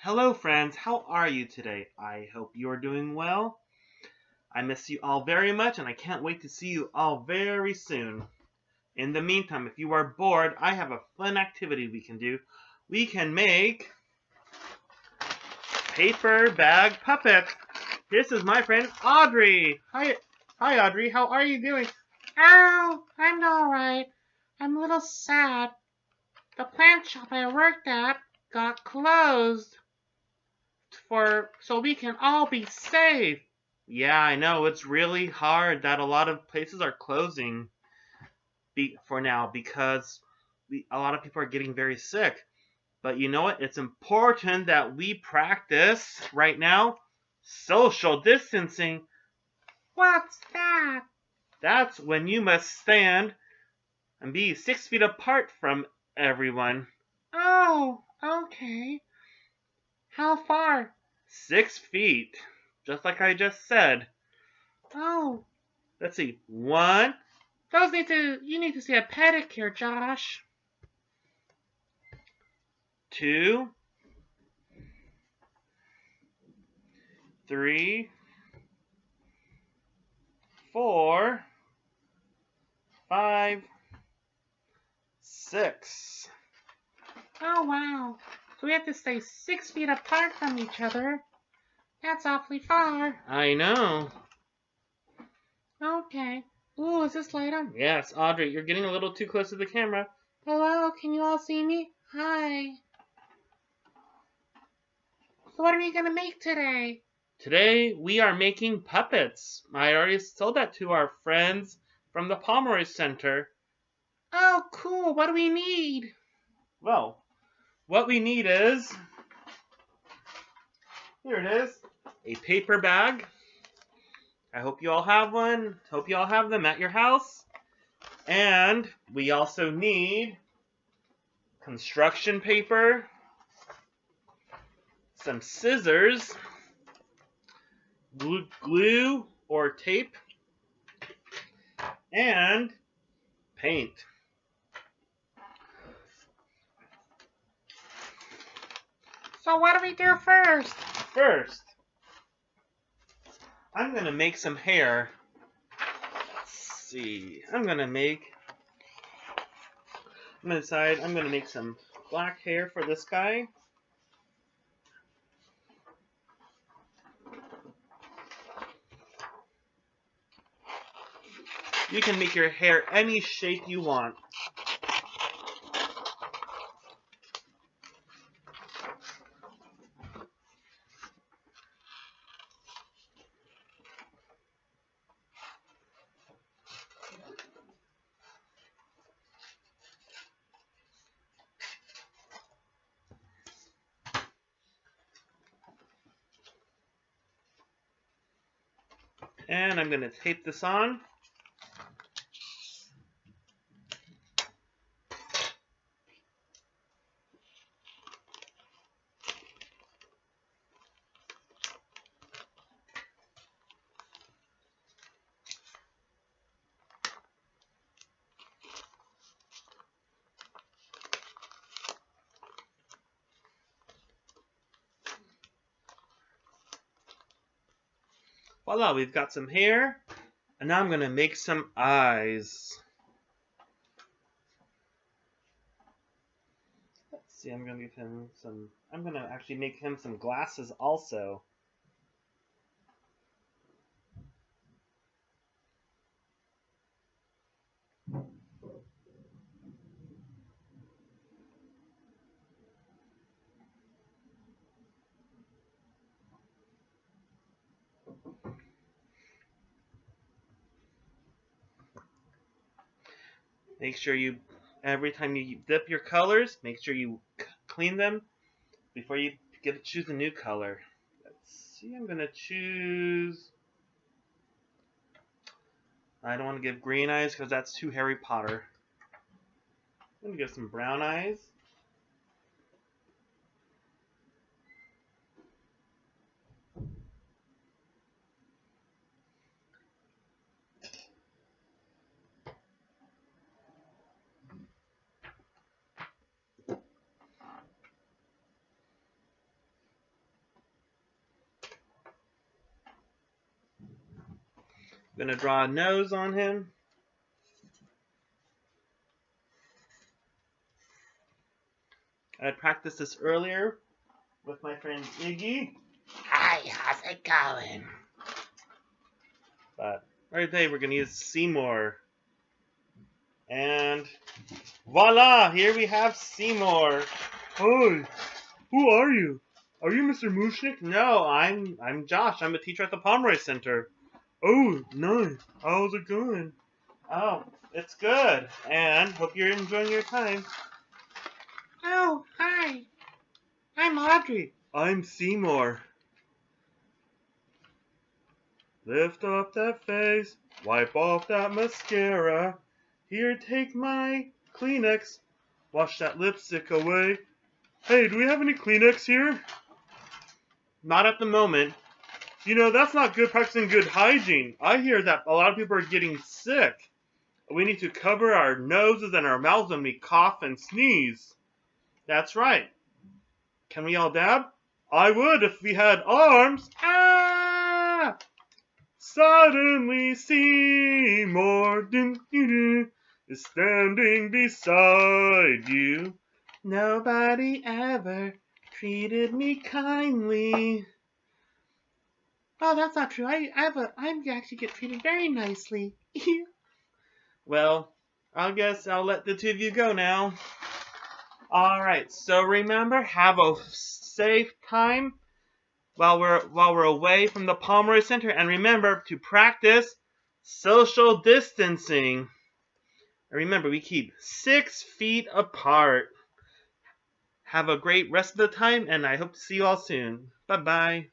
Hello, friends. How are you today? I hope you are doing well. I miss you all very much, and I can't wait to see you all very soon. In the meantime, if you are bored, I have a fun activity we can do. We can make paper bag puppets. This is my friend Audrey. Hi, Audrey. How are you doing? Oh, I'm alright. I'm a little sad. The plant shop I worked at got closed so we can all be safe. Yeah, I know. It's really hard that a lot of places are closing for now because a lot of people are getting very sick. But you know what? It's important that we practice right now social distancing. What's that? That's when you must stand and be 6 feet apart from everyone. Oh, okay. How far? 6 feet. Just like I just said. Oh, Let's see. One, you need to see a pedicure, Josh. 2, 3, 4, 5, 6. Oh, wow. So we have to stay 6 feet apart from each other. That's awfully far. I know. Okay. Ooh, is this light on? Yes, Audrey, you're getting a little too close to the camera. Hello, can you all see me? Hi. So what are we gonna make today? Today we are making puppets. I already sold that to our friends from the Pomeroy Center. Oh, cool. What do we need? Well, what we need is, here it is, a paper bag. I hope you all have one. Hope you all have them at your house. And we also need construction paper, some scissors, glue or tape, and paint. So what do we do first? First, I'm going to make some hair. Let's see. I'm going to decide I'm going to make some black hair for this guy. You can make your hair any shape you want. And I'm going to tape this on. Voila, we've got some hair. And now I'm going to make some eyes. Let's see, I'm going to actually make him some glasses also. Make sure every time you dip your colors, make sure you clean them before you get to choose a new color. Let's see, I'm going to choose... I don't want to give green eyes because that's too Harry Potter. I'm going to give some brown eyes. gonna draw a nose on him. I practiced this earlier with my friend Iggy. Hi, how's it going? But right today we're gonna use Seymour. And voila! Here we have Seymour. Hi, who are you? Are you Mr. Mushnick? No, I'm Josh. I'm a teacher at the Pomeroy Center. Oh, nice. How's it going? Oh, it's good. And hope you're enjoying your time. Oh, hi. I'm Audrey. I'm Seymour. Lift up that face, wipe off that mascara. Here, take my Kleenex. Wash that lipstick away. Hey, do we have any Kleenex here? Not at the moment. You know, that's not good practicing good hygiene. I hear that a lot of people are getting sick. We need to cover our noses and our mouths when we cough and sneeze. That's right. Can we all dab? I would if we had arms. Ah! Suddenly Seymour is standing beside you. Nobody ever treated me kindly. Oh, that's not true. I actually get treated very nicely. Well, I guess I'll let the two of you go now. Alright, so remember, have a safe time while we're away from the Pomeroy Center, and remember to practice social distancing. And remember, we keep 6 feet apart. Have a great rest of the time, and I hope to see you all soon. Bye-bye.